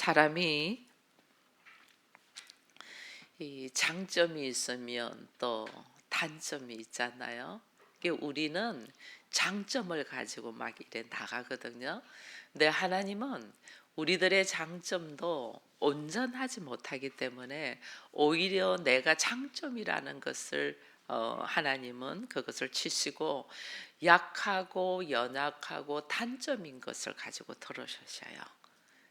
사람이 이 장점이 있으면 또 단점이 있잖아요. 우리는 장점을 가지고 막 이래 나가거든요. 근데 하나님은 우리들의 장점도 온전하지 못하기 때문에 오히려 내가 장점이라는 것을 하나님은 그것을 치시고 약하고 연약하고 단점인 것을 가지고 들어주셔요.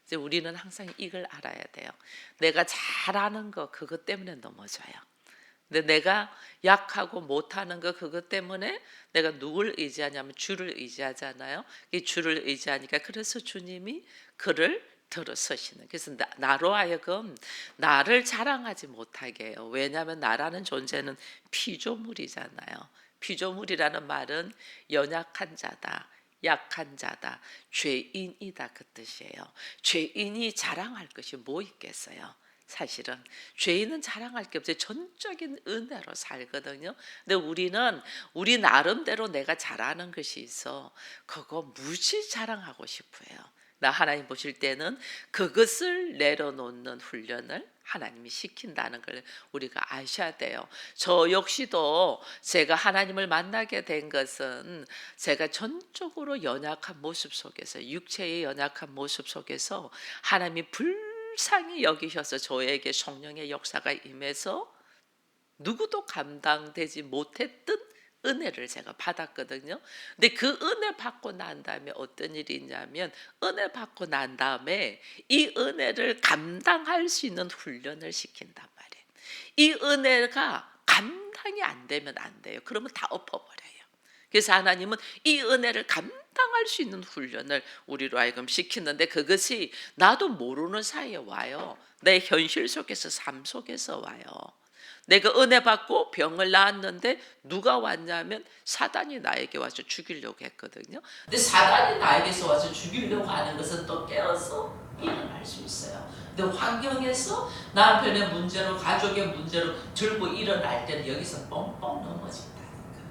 이제 우리는 항상 이걸 알아야 돼요. 내가 잘하는 거 그것 때문에 넘어져요. 근데 내가 약하고 못하는 거 그것 때문에 내가 누굴 의지하냐면 주를 의지하잖아요. 이 주를 의지하니까 그래서 주님이 그를 들어서시는. 그래서 나로 하여금 나를 자랑하지 못하게 해요. 왜냐하면 나라는 존재는 피조물이잖아요. 피조물이라는 말은 연약한 자다. 약한 자다, 죄인이다 그 뜻이에요. 죄인이 자랑할 것이 뭐 있겠어요? 사실은 죄인은 자랑할 게 없어요. 전적인 은혜로 살거든요. 근데 우리는 우리 나름대로 내가 잘하는 것이 있어. 그거 무지 자랑하고 싶어요. 나 하나님 보실 때는 그것을 내려놓는 훈련을 하나님이 시킨다는 걸 우리가 아셔야 돼요. 저 역시도 제가 하나님을 만나게 된 것은 제가 전적으로 연약한 모습 속에서, 육체의 연약한 모습 속에서 하나님이 불쌍히 여기셔서 저에게 성령의 역사가 임해서 누구도 감당되지 못했던 은혜를 제가 받았거든요. 근데 그 은혜 받고 난 다음에 어떤 일이 있냐면, 은혜 받고 난 다음에 이 은혜를 감당할 수 있는 훈련을 시킨단 말이에요. 이 은혜가 감당이 안 되면 안 돼요. 그러면 다 엎어버려요. 그래서 하나님은 이 은혜를 감당할 수 있는 훈련을 우리로 하여금 시키는데, 그것이 나도 모르는 사이에 와요. 내 현실 속에서, 삶 속에서 와요. 내가 은혜 받고 병을 낳았는데 누가 왔냐면 사단이 나에게 와서 죽이려고 했거든요. 근데 사단이 나에게서 와서 죽이려고 하는 것은 또 깨어서 일어날 수 있어요. 근데 환경에서 남편의 문제로, 가족의 문제로 들고 일어날 때는 여기서 뻥뻥 넘어진다니까.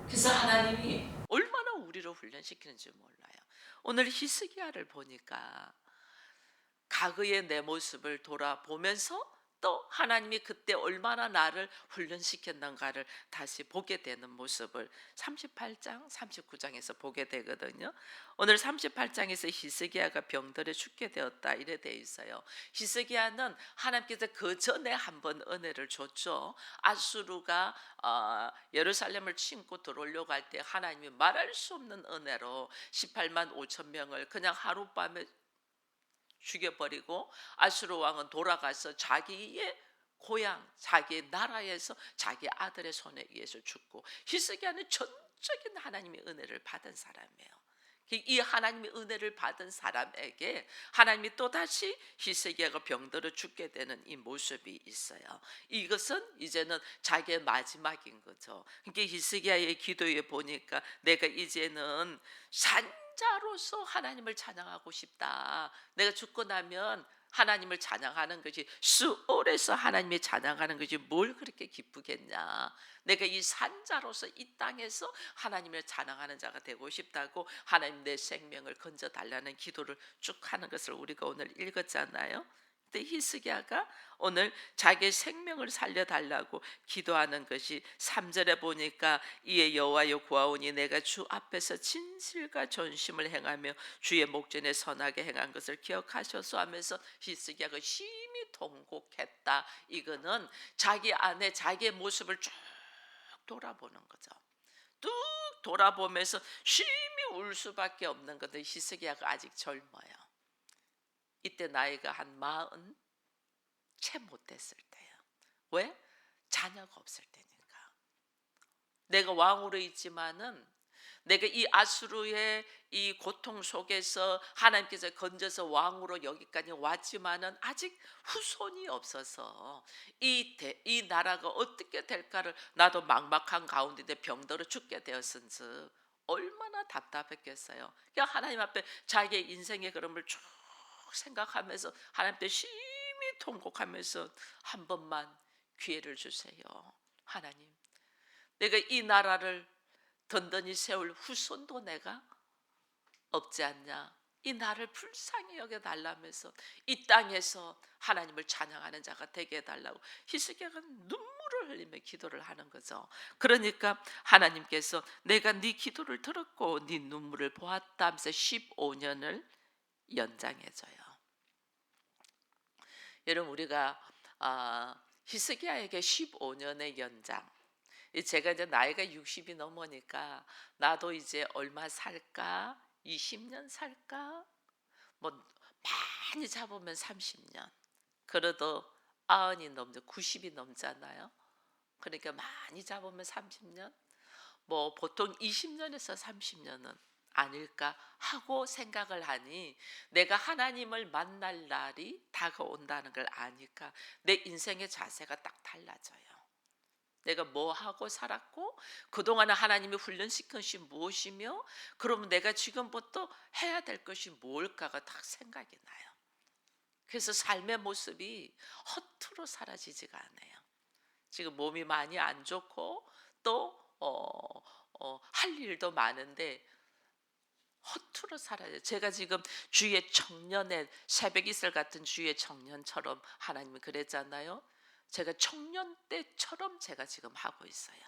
그래서 하나님이 얼마나 우리를 훈련시키는지 몰라요. 오늘 히스기야를 보니까 과거의 내 모습을 돌아보면서 또 하나님이 그때 얼마나 나를 훈련시켰는가를 다시 보게 되는 모습을 38장, 39장에서 보게 되거든요. 오늘 38장에서 히스기야가 병들어 죽게 되었다 이래 돼 있어요. 히스기야는 하나님께서 그 전에 한번 은혜를 줬죠. 아수르가 예루살렘을 침고 들어오려고 할 때 하나님이 말할 수 없는 은혜로 18만 5천 명을 그냥 하룻밤에 죽여버리고, 아수르 왕은 돌아가서 자기의 고향, 자기의 나라에서 자기 아들의 손에 의해서 죽고, 히스기야는 전적인 하나님의 은혜를 받은 사람이에요. 이 하나님의 은혜를 받은 사람에게 하나님이 또다시 히스기야가 병들어 죽게 되는 이 모습이 있어요. 이것은 이제는 자기의 마지막인 거죠. 그러니까 히스기야의 기도에 보니까 내가 이제는 산자로서 하나님을 찬양하고 싶다. 내가 죽고 나면 하나님을 찬양하는 것이, 수월에서 하나님의 찬양하는 것이 뭘 그렇게 기쁘겠냐. 내가 이 산자로서 이 땅에서 하나님을 찬양하는 자가 되고 싶다고 하나님 내 생명을 건져 달라는 기도를 쭉 하는 것을 우리가 오늘 읽었잖아요. 근데 히스기야가 오늘 자기 생명을 살려달라고 기도하는 것이 3절에 보니까, 이에 여호와여 구하오니 내가 주 앞에서 진실과 전심을 행하며 주의 목전에 선하게 행한 것을 기억하셔서 하면서 히스기야가 심히 통곡했다. 이거는 자기 안에 자기의 모습을 쭉 돌아보는 거죠. 뚝 돌아보면서 심히 울 수밖에 없는 건데, 히스기야가 아직 젊어요. 이때 나이가 한 40 채 못 됐을 때예요. 왜? 자녀가 없을 때니까. 내가 왕으로 있지만은, 내가 이 아수르의 이 고통 속에서 하나님께서 건져서 왕으로 여기까지 왔지만은 아직 후손이 없어서 이 나라가 어떻게 될까를 나도 막막한 가운데 병들어 죽게 되었은즉 얼마나 답답했겠어요. 그냥 하나님 앞에 자기의 인생의 그름을 쭉 생각하면서 하나님께 심히 통곡하면서, 한 번만 기회를 주세요. 하나님, 내가 이 나라를 든든히 세울 후손도 내가 없지 않냐. 이 나를 불쌍히 여겨 달라면서 이 땅에서 하나님을 찬양하는 자가 되게 해달라고 히스기야가 눈물을 흘리며 기도를 하는 거죠. 그러니까 하나님께서 내가 네 기도를 들었고 네 눈물을 보았다 하면서 15년을 연장해줘요. 여러분, 우리가 히스기야에게 15년의 연장, 제가 이제 나이가 60이 넘으니까 나도 이제 얼마 살까? 20년 살까? 뭐 많이 잡으면 30년. 그래도 90이 넘죠. 90이 넘잖아요. 그러니까 많이 잡으면 30년. 뭐 보통 20년에서 30년은 아닐까 하고 생각을 하니, 내가 하나님을 만날 날이 다가온다는 걸 아니까 내 인생의 자세가 딱 달라져요. 내가 뭐 하고 살았고 그동안에 하나님이 훈련시킨 것이 무엇이며, 그러면 내가 지금부터 해야 될 것이 뭘까가 딱 생각이 나요. 그래서 삶의 모습이 허투루 사라지지가 않아요. 지금 몸이 많이 안 좋고 또 할 일도 많은데 허투루 살아요. 제가 지금 주의 청년의 새벽 이슬 같은 주의 청년처럼 하나님이 그랬잖아요. 제가 청년 때처럼 제가 지금 하고 있어요.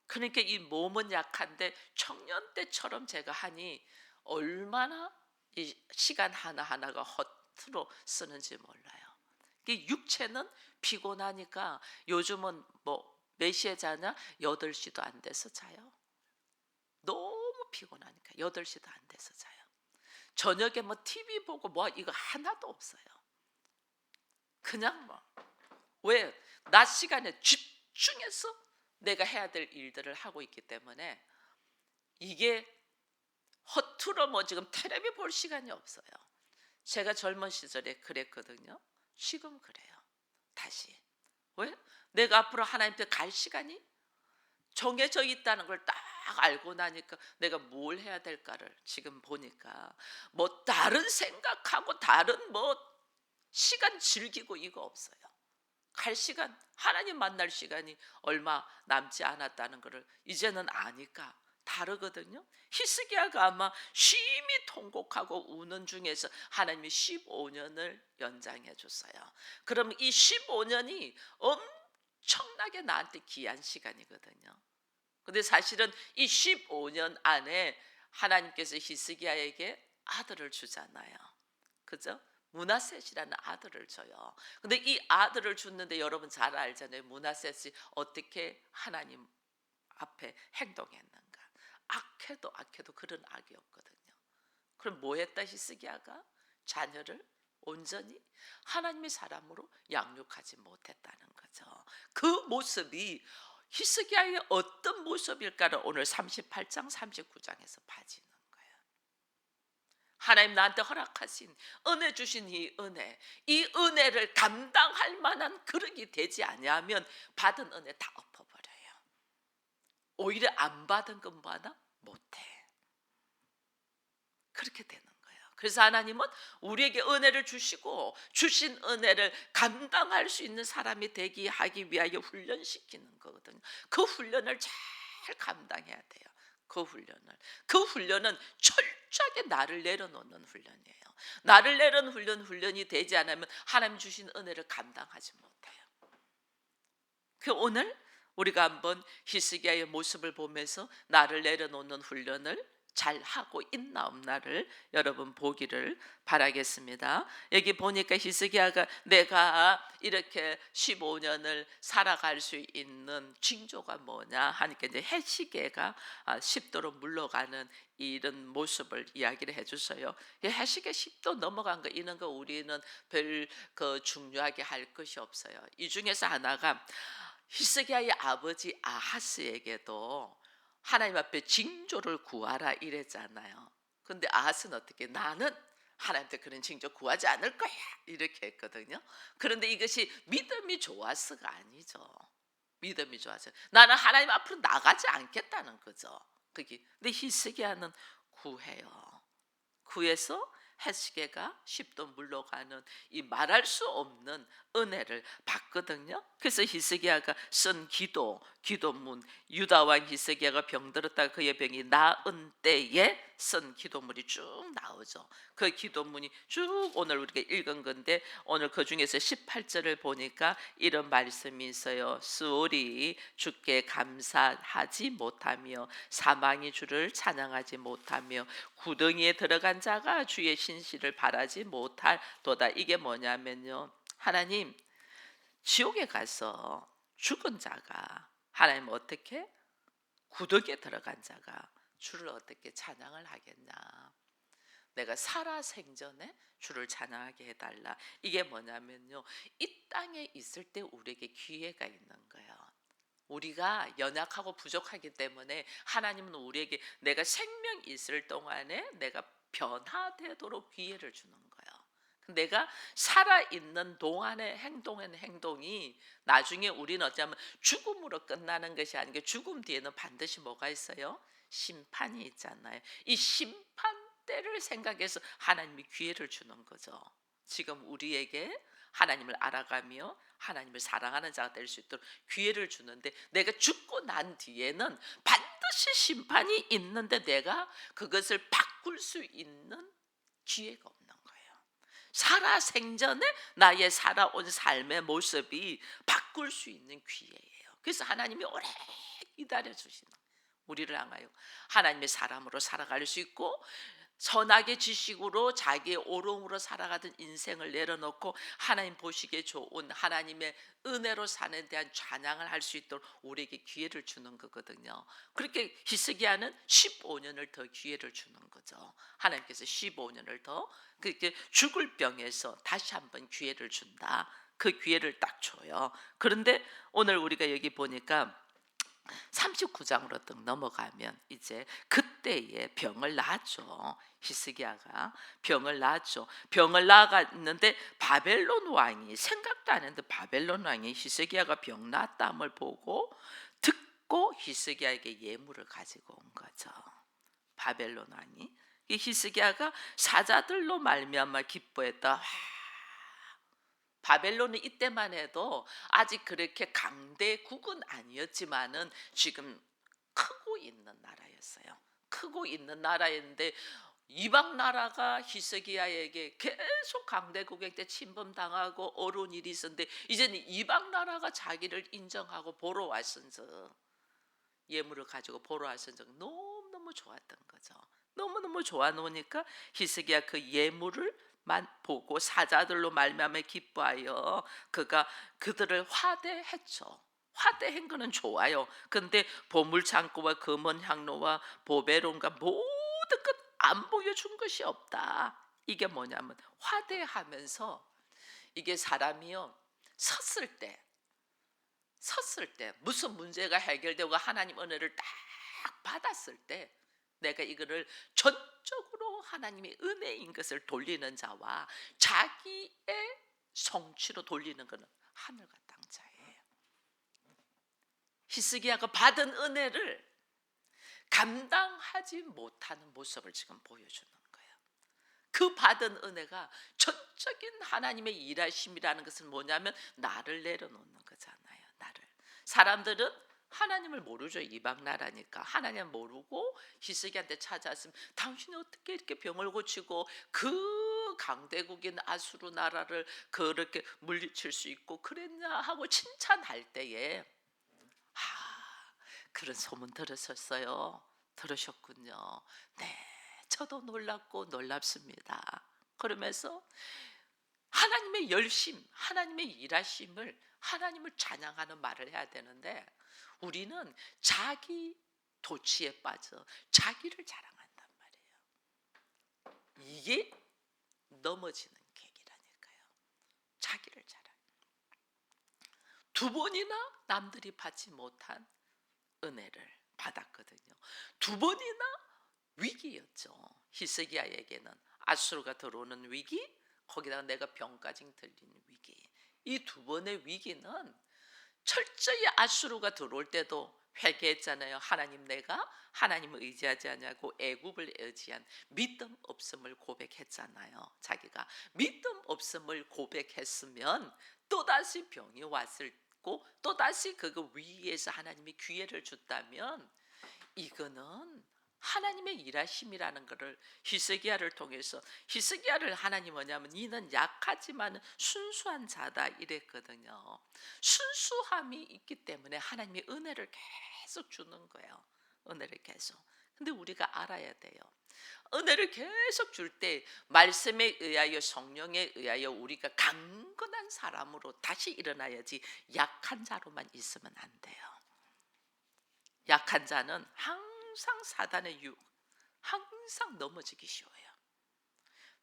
그러니까 이 몸은 약한데 청년 때처럼 제가 하니 얼마나 이 시간 하나하나가 허투루 쓰는지 몰라요. 이 육체는 피곤하니까 요즘은 뭐 몇 시에 자냐? 8시도 안 돼서 자요. 너무 피곤하니까 8시도 안 돼서 자요. 저녁에 뭐 TV 보고 뭐 이거 하나도 없어요. 그냥 뭐 왜? 낮 시간에 집중해서 내가 해야 될 일들을 하고 있기 때문에 이게 허투루 뭐 지금 텔레비 볼 시간이 없어요. 제가 젊은 시절에 그랬거든요. 지금 그래요. 다시. 왜? 내가 앞으로 하나님께 갈 시간이 정해져 있다는 걸 딱 알고 나니까 내가 뭘 해야 될까를 지금 보니까 뭐 다른 생각하고 다른 뭐 시간 즐기고 이거 없어요. 갈 시간, 하나님 만날 시간이 얼마 남지 않았다는 것을 이제는 아니까 다르거든요. 히스기야가 아마 심히 통곡하고 우는 중에서 하나님이 15년을 연장해 줬어요. 그럼 이 15년이 엄청나게 나한테 귀한 시간이거든요. 근데 사실은 이 15년 안에 하나님께서 히스기야에게 아들을 주잖아요. 그죠? 므낫셋이라는 아들을 줘요. 근데 이 아들을 줬는데 여러분 잘 알잖아요. 므낫셋이 어떻게 하나님 앞에 행동했는가. 악해도 그런 악이었거든요. 그럼 뭐 했다 히스기야가? 자녀를 온전히 하나님의 사람으로 양육하지 못했다는 거죠. 그 모습이 히스기야의 어떤 모습일까를 오늘 38장 39장에서 봐지는 거예요. 하나님 나한테 허락하신 은혜, 주신 이 은혜, 이 은혜를 감당할 만한 그릇이 되지 아니하면 받은 은혜 다 엎어버려요. 오히려 안 받은 것보다 못해. 그렇게 되는 거예요. 그래서 하나님은 우리에게 은혜를 주시고 주신 은혜를 감당할 수 있는 사람이 되게 하기 위하여 훈련시키는 거거든요. 그 훈련을 잘 감당해야 돼요. 그 훈련은 철저하게 나를 내려놓는 훈련이에요. 나를 내려놓는 훈련이 되지 않으면 하나님 주신 은혜를 감당하지 못해요. 그 오늘 우리가 한번 히스기야의 모습을 보면서 나를 내려놓는 훈련을 잘 하고 있나 없나를 여러분 보기를 바라겠습니다. 여기 보니까 히스기야가 내가 이렇게 15년을 살아갈 수 있는 징조가 뭐냐 하니까 이제 해시계가 10도로 물러가는 이런 모습을 이야기를 해주세요. 해시계 10도 넘어간 거 이런 거 우리는 별 중요하게 할 것이 없어요. 이 중에서 하나가 히스기야의 아버지 아하스에게도 하나님 앞에 징조를 구하라 이랬잖아요. 근데 아하스는 어떻게? 나는 하나님한테 그런 징조 구하지 않을 거야 이렇게 했거든요. 그런데 이것이 믿음이 좋아서가 아니죠. 믿음이 좋아서 나는 하나님 앞으로 나가지 않겠다는 거죠. 그게. 근데 히스기야는 구해요. 구해서 해시계가 10도 물러가는 이 말할 수 없는 은혜를 받거든요. 그래서 히스기야가 쓴 기도문, 유다 왕 히스기야가 병들었다 그의 병이 나은 때에 쓴 기도문이 쭉 나오죠. 그 기도문이 쭉 오늘 우리가 읽은 건데, 오늘 그 중에서 18절을 보니까 이런 말씀이 있어요. 스올이 주께 감사하지 못하며 사망이 주를 찬양하지 못하며 구덩이에 들어간 자가 주의 신실을 바라지 못할도다. 이게 뭐냐면요, 하나님, 지옥에 가서 죽은 자가, 하나님 어떻게 구덩이에 들어간 자가 주를 어떻게 찬양을 하겠냐. 내가 살아 생전에 주를 찬양하게 해달라. 이게 뭐냐면요, 이 땅에 있을 때 우리에게 기회가 있는 거예요. 우리가 연약하고 부족하기 때문에 하나님은 우리에게 내가 생명 있을 동안에 내가 변화되도록 기회를 주는 거예요. 내가 살아있는 동안의 행동이 나중에 우리는 어쩌면 죽음으로 끝나는 것이 아니고, 죽음 뒤에는 반드시 뭐가 있어요? 심판이 있잖아요. 이 심판대를 생각해서 하나님이 기회를 주는 거죠. 지금 우리에게 하나님을 알아가며 하나님을 사랑하는 자가 될 수 있도록 기회를 주는데, 내가 죽고 난 뒤에는 반드시 심판이 있는데 내가 그것을 바꿀 수 있는 기회가 없는 거예요. 살아 생전에 나의 살아온 삶의 모습이 바꿀 수 있는 기회예요. 그래서 하나님이 오래 기다려 주시는, 우리를 향하여 하나님의 사람으로 살아갈 수 있고, 선악의 지식으로 자기의 오름으로 살아가던 인생을 내려놓고 하나님 보시기에 좋은 하나님의 은혜로 사는 데한 찬양을 할 수 있도록 우리에게 기회를 주는 거거든요. 그렇게 히스기야는 15년을 더 기회를 주는 거죠. 하나님께서 15년을 더 그렇게 죽을 병에서 다시 한번 기회를 준다. 그 기회를 딱 줘요. 그런데 오늘 우리가 여기 보니까 39장으로 딱 넘어가면 이제 그때에 병을 낳았죠. 히스기야가 병을 낳았죠. 병을 낳았는데 바벨론 왕이, 생각도 안 했는데 바벨론 왕이 히스기야가 병 낳았다함을 보고 듣고 히스기야에게 예물을 가지고 온 거죠. 바벨론 왕이. 이 히스기야가 사자들로 말미암아 기뻐했다. 바벨론은 이때만 해도 아직 그렇게 강대국은 아니었지만은 지금 크고 있는 나라였어요. 크고 있는 나라였는데 이방 나라가 히스기야에게 계속 강대국에게 침범당하고 어려운 일이 있었는데, 이제는 이방 나라가 자기를 인정하고 보러 왔은즉, 예물을 가지고 보러 왔은즉 너무너무 좋았던 거죠. 너무너무 좋아 놓으니까 히스기야 그 예물을 만 보고 사자들로 말미암아 기뻐하여 그가 그들을 화대했죠. 화대한 거는 좋아요. 근데 보물창고와 금은 향로와 보배론과 모든 것 안 보여준 것이 없다. 이게 뭐냐면, 화대하면서 이게 사람이요, 섰을 때 무슨 문제가 해결되고 하나님 은혜를 딱 받았을 때, 내가 이거를 전적으로 하나님의 은혜인 것을 돌리는 자와 자기의 성취로 돌리는 것은 하늘과 땅 차이예요. 히스기야가 받은 은혜를 감당하지 못하는 모습을 지금 보여주는 거예요. 그 받은 은혜가 전적인 하나님의 일하심이라는 것은 뭐냐면, 나를 내려놓는 거잖아요. 나를. 사람들은 하나님을 모르죠. 이방 나라니까 하나님을 모르고 히스기야한테 찾아왔으면, 당신이 어떻게 이렇게 병을 고치고 그 강대국인 아수르 나라를 그렇게 물리칠 수 있고 그랬냐 하고 칭찬할 때에, 그런 소문 들으셨어요? 들으셨군요. 네, 저도 놀랍고 놀랍습니다. 그러면서 하나님의 열심, 하나님의 일하심을, 하나님을 찬양하는 말을 해야 되는데, 우리는 자기 도취에 빠져 자기를 자랑한단 말이에요. 이게 넘어지는 계기라니까요. 자기를 자랑. 두 번이나 남들이 받지 못한 은혜를 받았거든요. 두 번이나 위기였죠. 히스기야에게는 아수르가 들어오는 위기, 거기다가 내가 병까지 들리는 위기. 이 두 번의 위기는 철저히 아수르가 들어올 때도 회개했잖아요. 하나님, 내가 하나님을 의지하지 않냐고 애굽을 의지한 믿음 없음을 고백했잖아요. 자기가 믿음 없음을 고백했으면 또다시 병이 왔을 고 또다시 그거 위에서 하나님이 기회를 줬다면 이거는 하나님의 일하심이라는 것을 히스기야를 통해서, 히스기야를 하나님 뭐냐면 이는 약하지만 순수한 자다 이랬거든요. 순수함이 있기 때문에 하나님이 은혜를 계속 주는 거예요. 은혜를 계속. 근데 우리가 알아야 돼요. 은혜를 계속 줄 때 말씀에 의하여 성령에 의하여 우리가 강건한 사람으로 다시 일어나야지 약한 자로만 있으면 안 돼요. 약한 자는 항상 사단의 유혹, 항상 넘어지기 쉬워요.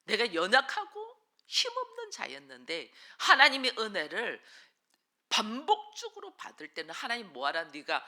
내가 연약하고 힘없는 자였는데 하나님의 은혜를 반복적으로 받을 때는 하나님 뭐하라, 네가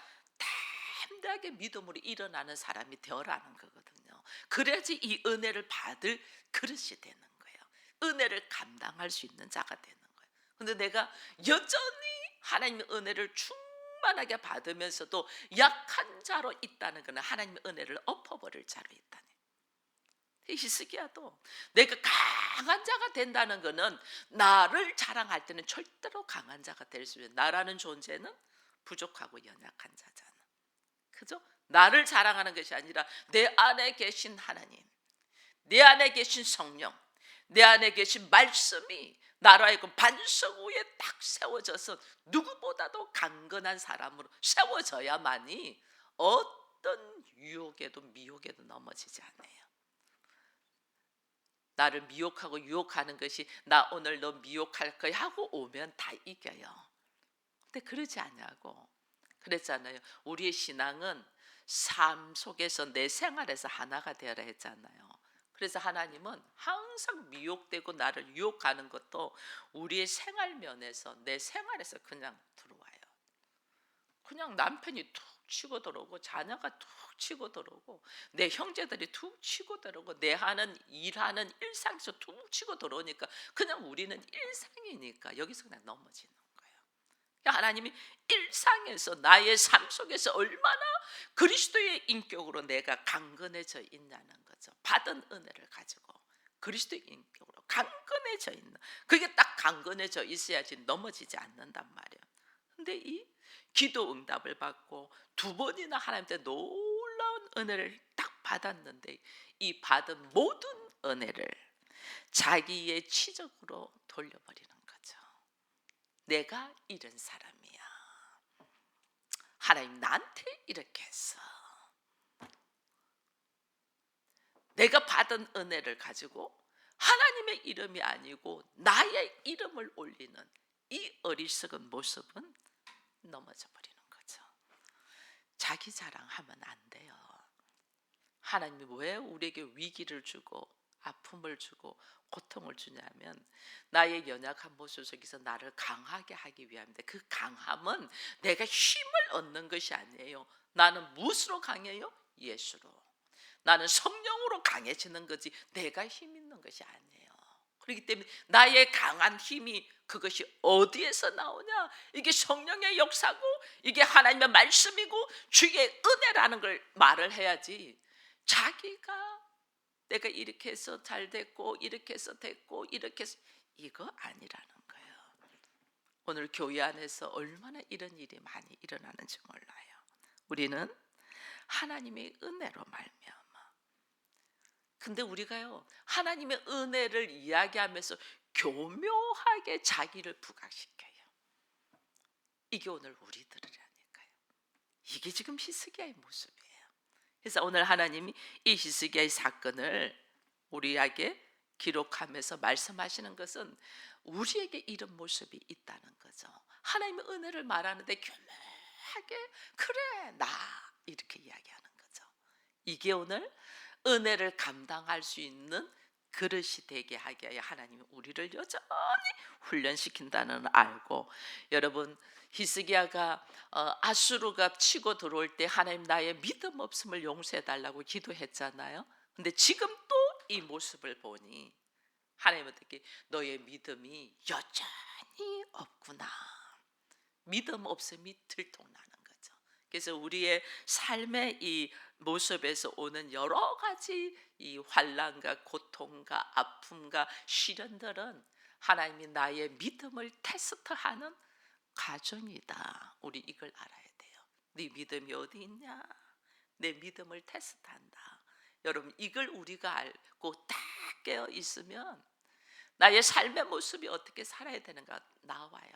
담대하게 믿음으로 일어나는 사람이 되어라는 거거든요. 그래야지 이 은혜를 받을 그릇이 되는 거예요. 은혜를 감당할 수 있는 자가 되는 거예요. 근데 내가 여전히 하나님의 은혜를 충만하게 받으면서도 약한 자로 있다는 것은 하나님의 은혜를 엎어버릴 자로 있다는 거예요. 히스기야도 내가 강한 자가 된다는 것은 나를 자랑할 때는 절대로 강한 자가 될 수 있어요. 나라는 존재는 부족하고 연약한 자잖아. 그죠? 나를 자랑하는 것이 아니라 내 안에 계신 하나님, 내 안에 계신 성령, 내 안에 계신 말씀이 나로 하여금 반석 위에 딱 세워져서 누구보다도 강건한 사람으로 세워져야만이 어떤 유혹에도 미혹에도 넘어지지 않아요. 나를 미혹하고 유혹하는 것이 나 오늘 너 미혹할 거야 하고 오면 다 이겨요. 근데 그러지 않냐고. 그랬잖아요. 우리의 신앙은 삶 속에서 내 생활에서 하나가 되어라 했잖아요. 그래서 하나님은 항상 미혹되고 나를 유혹하는 것도 우리의 생활 면에서 내 생활에서 그냥 들어와요. 그냥 남편이 툭 치고 들어오고 자녀가 툭 치고 들어오고 내 형제들이 툭 치고 들어오고 내 하는 일하는 일상에서 툭 치고 들어오니까 그냥 우리는 일상이니까 여기서 그냥 넘어지는 거예요. 그러니까 하나님이 일상에서 나의 삶 속에서 얼마나 그리스도의 인격으로 내가 강건해져 있냐는 거죠. 받은 은혜를 가지고 그리스도의 인격으로 강건해져 있는, 그게 딱 강건해져 있어야지 넘어지지 않는단 말이에요. 근데 이 기도 응답을 받고 두 번이나 하나님한테 놀라운 은혜를 딱 받았는데 이 받은 모든 은혜를 자기의 치적으로 돌려버리는 거죠. 내가 이런 사람이야. 하나님 나한테 이렇게 했어. 내가 받은 은혜를 가지고 하나님의 이름이 아니고 나의 이름을 올리는 이 어리석은 모습은 넘어져 버리는 거죠. 자기 자랑하면 안 돼요. 하나님이 왜 우리에게 위기를 주고 아픔을 주고 고통을 주냐면 나의 연약한 모습 속에서 나를 강하게 하기 위함인데, 그 강함은 내가 힘을 얻는 것이 아니에요. 나는 무엇으로 강해요? 예수로. 나는 성령으로 강해지는 거지 내가 힘 있는 것이 아니에요. 그렇기 때문에 나의 강한 힘이 그것이 어디에서 나오냐? 이게 성령의 역사고 이게 하나님의 말씀이고 주의 은혜라는 걸 말을 해야지, 자기가 내가 이렇게 해서 잘 됐고 이렇게 해서 됐고 이렇게 해서, 이거 아니라는 거예요. 오늘 교회 안에서 얼마나 이런 일이 많이 일어나는지 몰라요. 우리는 하나님의 은혜로 말미암아. 근데 우리가요 하나님의 은혜를 이야기하면서 교묘하게 자기를 부각시켜요. 이게 오늘 우리들이라니까요. 이게 지금 히스기야의 모습이에요. 그래서 오늘 하나님이 이 히스기야의 사건을 우리에게 기록하면서 말씀하시는 것은 우리에게 이런 모습이 있다는 거죠. 하나님의 은혜를 말하는데 교묘하게 그래 나 이렇게 이야기하는 거죠. 이게 오늘 은혜를 감당할 수 있는 그릇이 되게 하게 하여 하나님이 우리를 여전히 훈련시킨다는 알고, 여러분 히스기야가 아수르가 치고 들어올 때 하나님 나의 믿음 없음을 용서해 달라고 기도했잖아요. 근데 지금 또 이 모습을 보니 하나님 어떻게 너의 믿음이 여전히 없구나. 믿음 없음이 들통나는 거죠. 그래서 우리의 삶의 이 모습에서 오는 여러 가지 이 환난과 고통과 아픔과 시련들은 하나님이 나의 믿음을 테스트하는 과정이다. 우리 이걸 알아야 돼요. 네 믿음이 어디 있냐? 내 믿음을 테스트한다. 여러분, 이걸 우리가 알고 딱 깨어 있으면 나의 삶의 모습이 어떻게 살아야 되는가 나와요.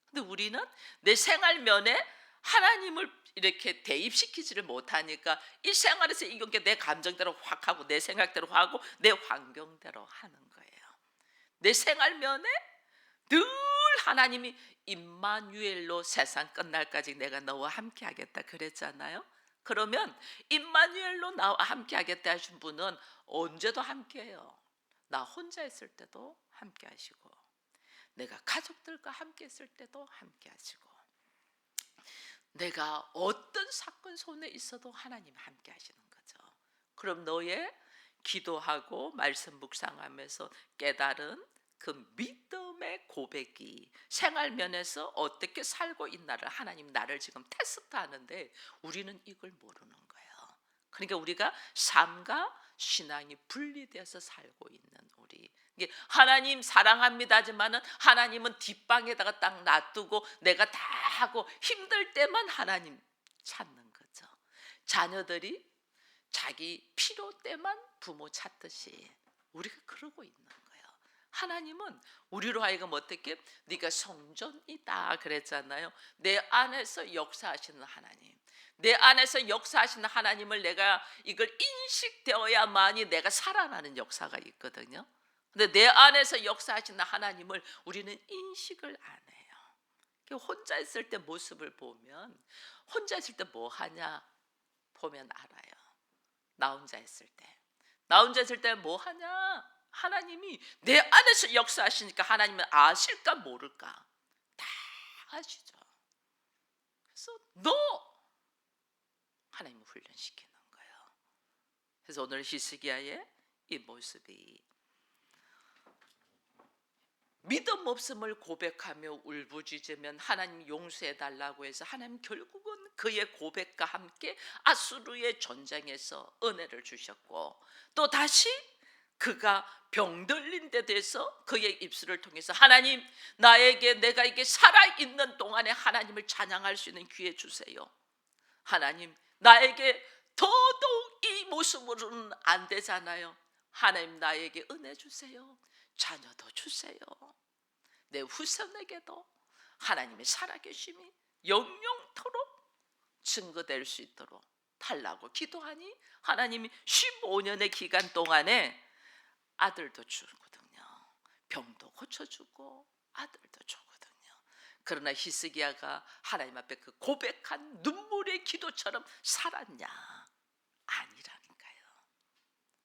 근데 우리는 내 생활면에 하나님을 이렇게 대입시키지를 못하니까 이 생활에서 이게 내 감정대로 확 하고 내 생각대로 하고 내 환경대로 하는 거예요. 내 생활면에 늘 하나님이 임마누엘로 세상 끝날까지 내가 너와 함께 하겠다 그랬잖아요. 그러면 임마누엘로 나와 함께 하겠다 하신 분은 언제도 함께 해요. 나 혼자 있을 때도 함께 하시고 내가 가족들과 함께 있을 때도 함께 하시고 내가 어떤 사건 손에 있어도 하나님 함께 하시는 거죠. 그럼 너의 기도하고 말씀 묵상하면서 깨달은 그 믿음의 고백이 생활면에서 어떻게 살고 있나를 하나님 나를 지금 테스트하는데 우리는 이걸 모르는 거예요. 그러니까 우리가 삶과 신앙이 분리되어서 살고 있는 우리. 이게 하나님 사랑합니다지만은 하나님은 뒷방에다가 딱 놔두고 내가 다 하고 힘들 때만 하나님 찾는 거죠. 자녀들이 자기 필요 때만 부모 찾듯이 우리가 그러고 있는 거예요. 하나님은 우리로 하여금 어떻게 네가 성전이다 그랬잖아요. 내 안에서 역사하시는 하나님, 내 안에서 역사하시는 하나님을 내가 이걸 인식되어야만이 내가 살아나는 역사가 있거든요. 근데 내 안에서 역사하시는 하나님을 우리는 인식을 안 해요. 혼자 있을 때 모습을 보면 혼자 있을 때 뭐 하냐 보면 알아요. 나 혼자 있을 때, 나 혼자 있을 때 뭐 하냐? 하나님이 내 안에서 역사하시니까 하나님은 아실까 모를까 다 아시죠. 그래서 너 하나님을 훈련시키는 거예요. 그래서 오늘 히스기야의 이 모습이 믿음 없음을 고백하며 울부짖으면 하나님 용서해 달라고 해서 하나님 결국은 그의 고백과 함께 아수르의 전쟁에서 은혜를 주셨고 또 다시 그가 병들린 데 대해서 그의 입술을 통해서 하나님 나에게 내가 이게 살아있는 동안에 하나님을 찬양할 수 있는 기회 주세요. 하나님 나에게 더더욱 이 모습으로는 안 되잖아요. 하나님 나에게 은혜 주세요. 자녀도 주세요. 내 후손에게도 하나님의 살아계심이 영영토록 증거될 수 있도록 달라고 기도하니 하나님이 15년의 기간 동안에 아들도 주거든요. 병도 고쳐주고 아들도 주거든요. 그러나 히스기야가 하나님 앞에 그 고백한 눈물의 기도처럼 살았냐? 아니라니까요.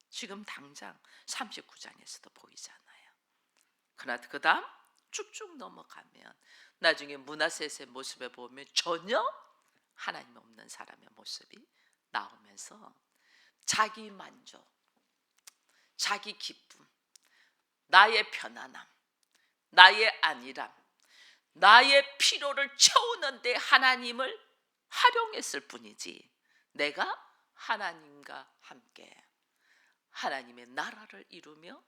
지금 당장 39장에서도 보이잖아요. 그러나 그 다음 쭉쭉 넘어가면 나중에 므낫세의 모습에 보면 전혀 하나님 없는 사람의 모습이 나오면서 자기 만족, 자기 기쁨, 나의 편안함, 나의 안일함, 나의 필요를 채우는데 하나님을 활용했을 뿐이지 내가 하나님과 함께 하나님의 나라를 이루며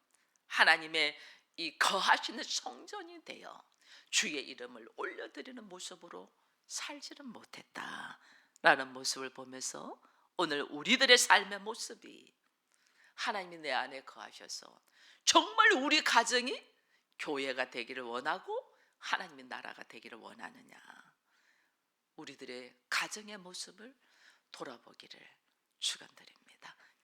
하나님의 이 거하시는 성전이 되어 주의 이름을 올려드리는 모습으로 살지는 못했다라는 모습을 보면서 오늘 우리들의 삶의 모습이 하나님이 내 안에 거하셔서 정말 우리 가정이 교회가 되기를 원하고 하나님의 나라가 되기를 원하느냐, 우리들의 가정의 모습을 돌아보기를 축원드립니다.